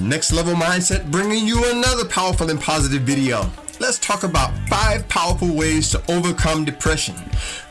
Next Level Mindset bringing you another powerful and positive video. Let's talk about 5 powerful ways to overcome depression.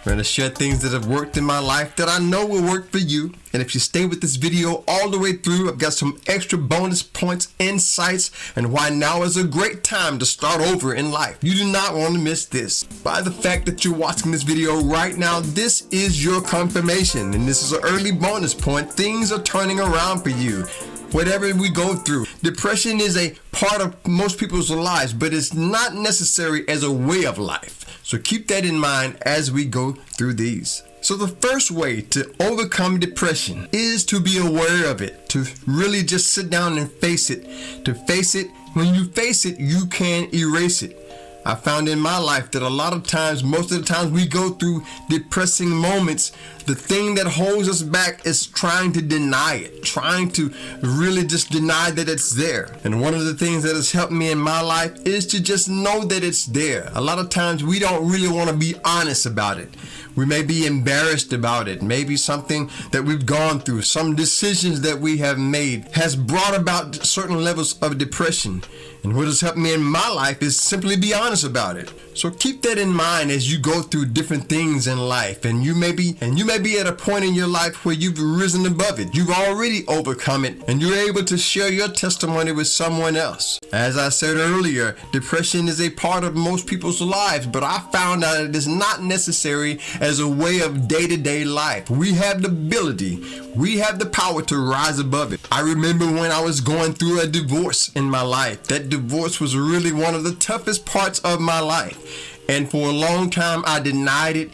We're going to share things that have worked in my life that I know will work for you. And if you stay with this video all the way through, I've got some extra bonus points, insights, and why now is a great time to start over in life. You do not want to miss this. By the fact that you're watching this video right now, this is your confirmation. And this is an early bonus point. Things are turning around for you. Whatever we go through, depression is a part of most people's lives, but it's not necessary as a way of life. So keep that in mind as we go through these. So the first way to overcome depression is to be aware of it, to really just sit down and face it. To face it, when you face it, you can erase it. I found in my life that a lot of times, most of the times we go through depressing moments, the thing that holds us back is trying to deny it, trying to really just deny that it's there. And one of the things that has helped me in my life is to just know that it's there. A lot of times we don't really want to be honest about it. We may be embarrassed about it. Maybe something that we've gone through, some decisions that we have made has brought about certain levels of depression. And what has helped me in my life is simply be honest about it. So keep that in mind as you go through different things in life. And you may be at a point in your life where you've risen above it. You've already overcome it, and you're able to share your testimony with someone else. As I said earlier, depression is a part of most people's lives, but I found out it is not necessary as a way of day-to-day life. We have the ability, we have the power to rise above it. I remember when I was going through a divorce in my life. That divorce was really one of the toughest parts of my life. And for a long time, I denied it.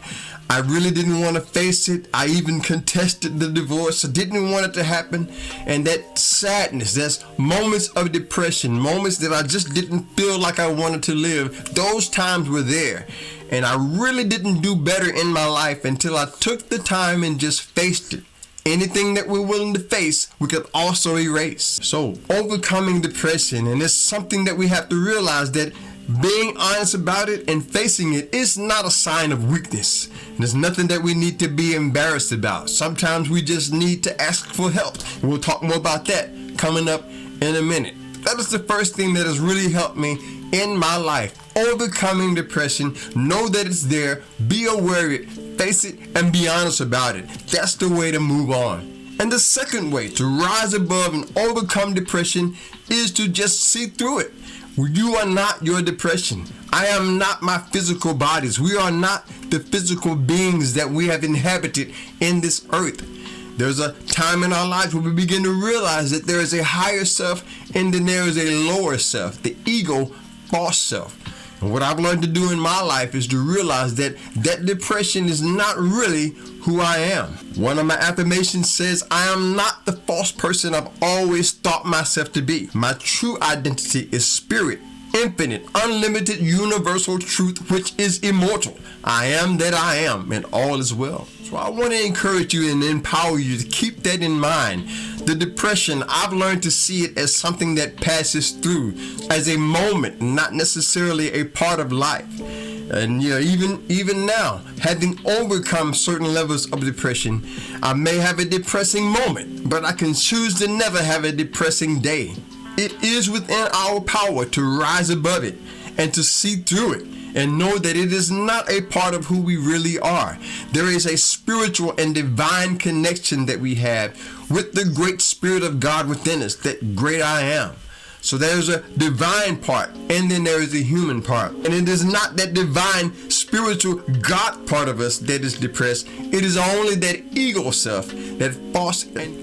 I really didn't want to face it. I even contested the divorce. I didn't want it to happen. And that sadness, that's moments of depression, moments that I just didn't feel like I wanted to live. Those times were there. And I really didn't do better in my life until I took the time and just faced it. Anything that we're willing to face, we could also erase. So overcoming depression, and it's something that we have to realize that being honest about it and facing it is not a sign of weakness. And there's nothing that we need to be embarrassed about. Sometimes we just need to ask for help. And we'll talk more about that coming up in a minute. That is the first thing that has really helped me in my life. Overcoming depression, know that it's there, be aware of it, face it, and be honest about it. That's the way to move on. And the second way to rise above and overcome depression is to just see through it. You are not your depression. I am not my physical bodies. We are not the physical beings that we have inhabited in this earth. There's a time in our lives where we begin to realize that there is a higher self and then there is a lower self, the ego, false self. And what I've learned to do in my life is to realize that depression is not really who I am. One of my affirmations says, I am not the false person I've always thought myself to be. My true identity is spirit, infinite, unlimited, universal truth, which is immortal. I am that I am, and all is well. So I want to encourage you and empower you to keep that in mind. The depression, I've learned to see it as something that passes through, as a moment, not necessarily a part of life. And even now, having overcome certain levels of depression, I may have a depressing moment, but I can choose to never have a depressing day. It is within our power to rise above it and to see through it and know that it is not a part of who we really are. There is a spiritual and divine connection that we have with the great Spirit of God within us, that great I am. So there's a divine part, and then there is a human part. And it is not that divine, spiritual God part of us that is depressed. It is only that ego self, that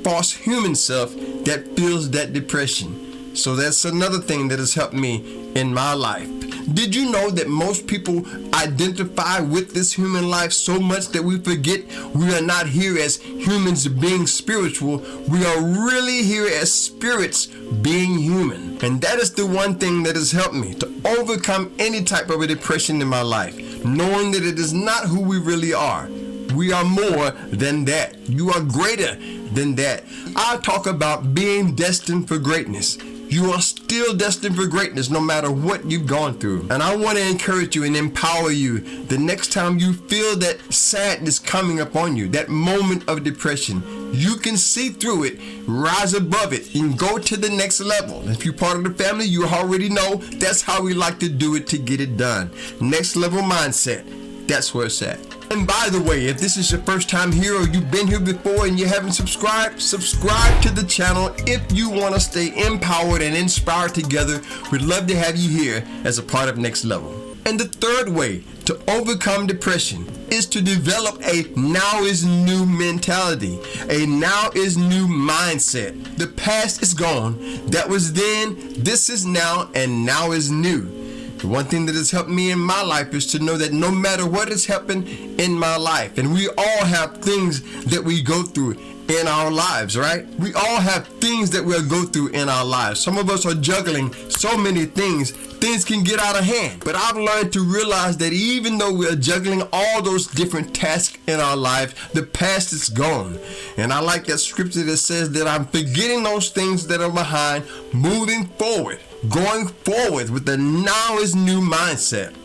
false human self that feels that depression. So that's another thing that has helped me in my life. Did you know that most people identify with this human life so much that we forget we are not here as humans being spiritual. We are really here as spirits being human. And that is the one thing that has helped me to overcome any type of a depression in my life, knowing that it is not who we really are. We are more than that. You are greater than that. I talk about being destined for greatness. You are still destined for greatness no matter what you've gone through. And I want to encourage you and empower you the next time you feel that sadness coming upon you, that moment of depression, You can see through it, rise above it, and go to the next level. If you're part of the family, you already know that's how we like to do it to get it done. Next level mindset. That's where it's at. And by the way, if this is your first time here or you've been here before and you haven't subscribed, subscribe to the channel if you want to stay empowered and inspired together. We'd love to have you here as a part of Next Level. And the third way to overcome depression is to develop a now is new mentality, a now is new mindset. The past is gone. That was then, this is now, and now is new. The one thing that has helped me in my life is to know that no matter what has happened in my life, and we all have things that we go through in our lives, right? We all have things that we'll go through in our lives. Some of us are juggling so many things. Things can get out of hand. But I've learned to realize that even though we're juggling all those different tasks in our lives, the past is gone. And I like that scripture that says that I'm forgetting those things that are behind, moving forward, going forward with the now is new mindset.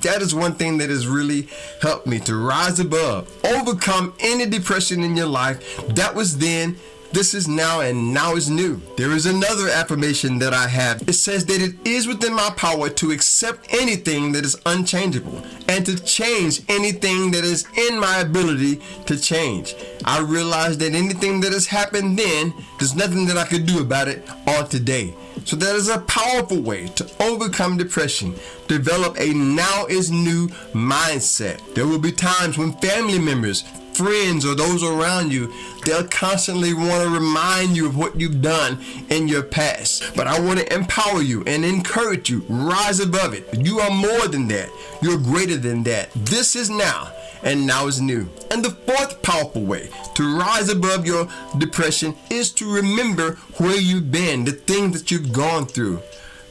That is one thing that has really helped me to rise above, overcome any depression in your life. That was then, this is now, and now is new. There is another affirmation that I have. It says that it is within my power to accept anything that is unchangeable and to change anything that is in my ability to change. I realize that anything that has happened then, there's nothing that I could do about it on today. So that is a powerful way to overcome depression. Develop a now is new mindset. There will be times when family members, friends, or those around you, they'll constantly want to remind you of what you've done in your past. But I want to empower you and encourage you. Rise above it. You are more than that. You're greater than that. This is now, and now is new. And the fourth powerful way to rise above your depression is to remember where you've been, the things that you've gone through.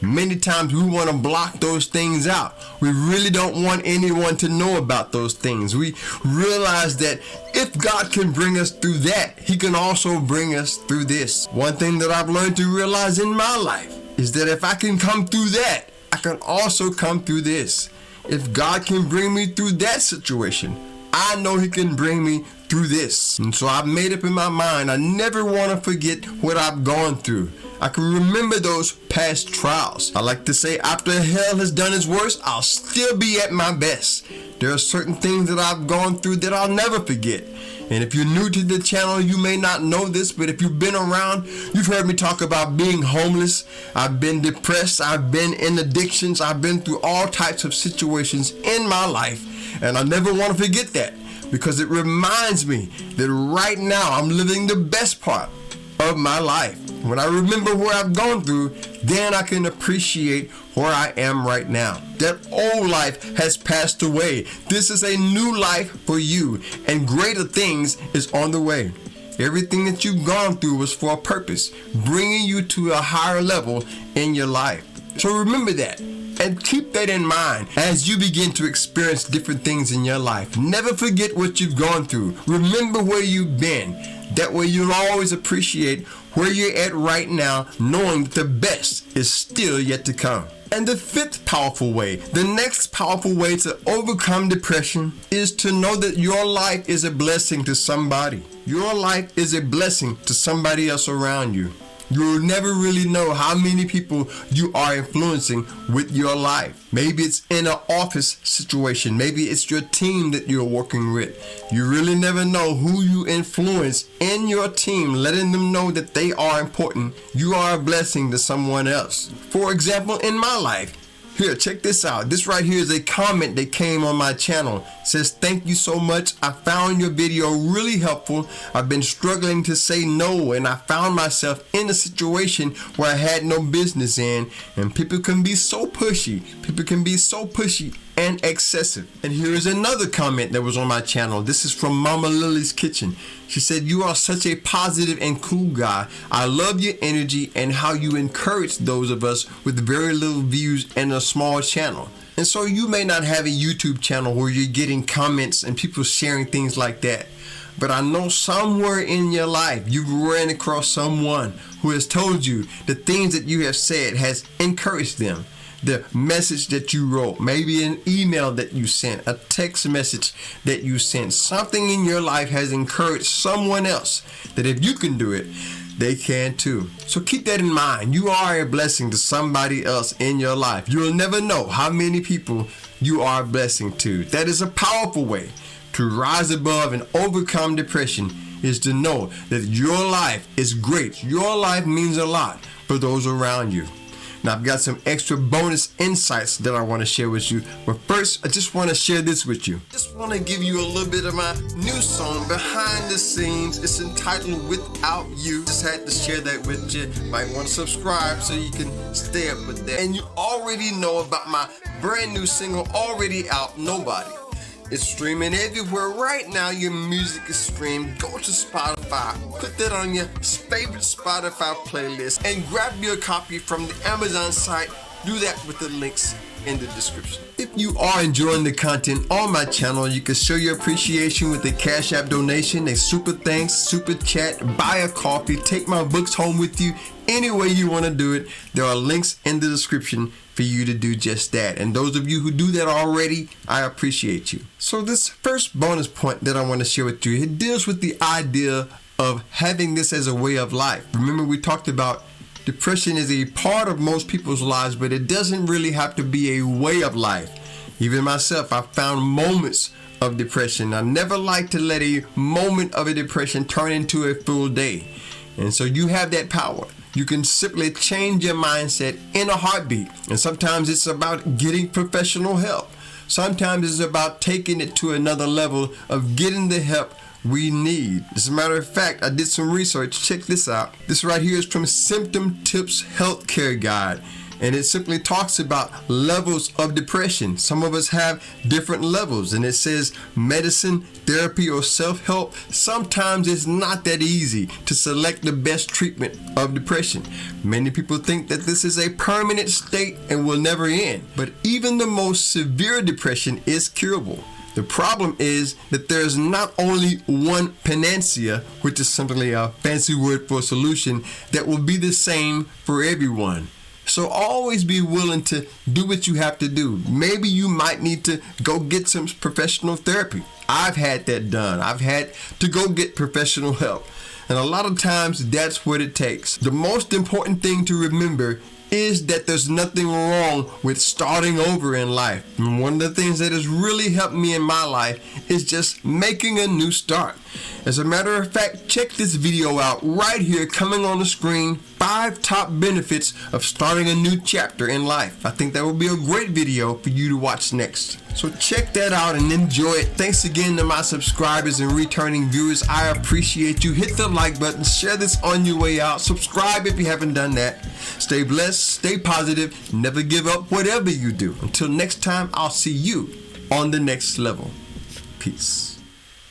Many times we want to block those things out. We really don't want anyone to know about those things. We realize that if God can bring us through that, He can also bring us through this. One thing that I've learned to realize in my life is that if I can come through that, I can also come through this. If God can bring me through that situation, I know He can bring me through this. And so I've made up in my mind, I never want to forget what I've gone through. I can remember those past trials. I like to say, after hell has done its worst, I'll still be at my best. There are certain things that I've gone through that I'll never forget. And if you're new to the channel, you may not know this, but if you've been around, you've heard me talk about being homeless. I've been depressed. I've been in addictions. I've been through all types of situations in my life. And I never want to forget that, because it reminds me that right now I'm living the best part of my life. When I remember where I've gone through, then I can appreciate where I am right now. That old life has passed away. This is a new life for you, and greater things is on the way. Everything that you've gone through was for a purpose, bringing you to a higher level in your life. So remember that, and keep that in mind as you begin to experience different things in your life. Never forget what you've gone through. Remember where you've been. That way you'll always appreciate where you're at right now, knowing that the best is still yet to come. And the fifth powerful way, the next powerful way to overcome depression, is to know that your life is a blessing to somebody. Your life is a blessing to somebody else around you. You'll never really know how many people you are influencing with your life. Maybe it's in an office situation. Maybe it's your team that you're working with. You really never know who you influence in your team, letting them know that they are important. You are a blessing to someone else. For example, in my life, here, check this out. This right here is a comment that came on my channel. It says, "Thank you so much. I found your video really helpful. I've been struggling to say no, and I found myself in a situation where I had no business in, and people can be so pushy. People can be so pushy and excessive." And here is another comment that was on my channel. This is from Mama Lily's Kitchen. She said, "You are such a positive and cool guy. I love your energy and how you encourage those of us with very little views and a small channel." And so you may not have a YouTube channel where you're getting comments and people sharing things like that. But I know somewhere in your life you've ran across someone who has told you the things that you have said has encouraged them. the message that you wrote, maybe an email that you sent, a text message that you sent. Something in your life has encouraged someone else that if you can do it, they can too. So keep that in mind. You are a blessing to somebody else in your life. You'll never know how many people you are a blessing to. That is a powerful way to rise above and overcome depression, is to know that your life is great. Your life means a lot for those around you. Now, I've got some extra bonus insights that I want to share with you. But first, I just want to share this with you. Just want to give you a little bit of my new song, Behind the Scenes. It's entitled Without You. Just had to share that with you. Might want to subscribe so you can stay up with that. And you already know about my brand new single, already out, Nobody. It's streaming everywhere right now. Your music is streamed. Go to Spotify, put that on your favorite Spotify playlist, and grab your copy from the Amazon site. Do that with the links in the description. If you are enjoying the content on my channel, you can show your appreciation with a Cash App donation, a super thanks, super chat, buy a coffee, take my books home with you. Any way you want to do it, there are links in the description for you to do just that. And those of you who do that already, I appreciate you. So this first bonus point that I want to share with you, it deals with the idea of having this as a way of life. Remember, we talked about depression is a part of most people's lives, but it doesn't really have to be a way of life. Even myself, I found moments of depression. I never like to let a moment of a depression turn into a full day. And so you have that power. You can simply change your mindset in a heartbeat. And sometimes it's about getting professional help. Sometimes it's about taking it to another level of getting the help we need. As a matter of fact, I did some research. Check this out. This right here is from Symptom Tips Healthcare Guide. And it simply talks about levels of depression. Some of us have different levels. And it says medicine, therapy, or self-help. Sometimes it's not that easy to select the best treatment of depression. Many people think that this is a permanent state and will never end. But even the most severe depression is curable. The problem is that there is not only one panacea, which is simply a fancy word for a solution, that will be the same for everyone. So always be willing to do what you have to do. Maybe you might need to go get some professional therapy. I've had that done. I've had to go get professional help. And a lot of times that's what it takes. The most important thing to remember is that there's nothing wrong with starting over in life. And one of the things that has really helped me in my life is just making a new start. As a matter of fact, check this video out right here coming on the screen. 5 top benefits of starting a new chapter in life. I think that will be a great video for you to watch next. So check that out and enjoy it. Thanks again to my subscribers and returning viewers. I appreciate you. Hit the like button, share this on your way out. Subscribe if you haven't done that. Stay blessed, stay positive, never give up whatever you do. Until next time, I'll see you on the next level. Peace.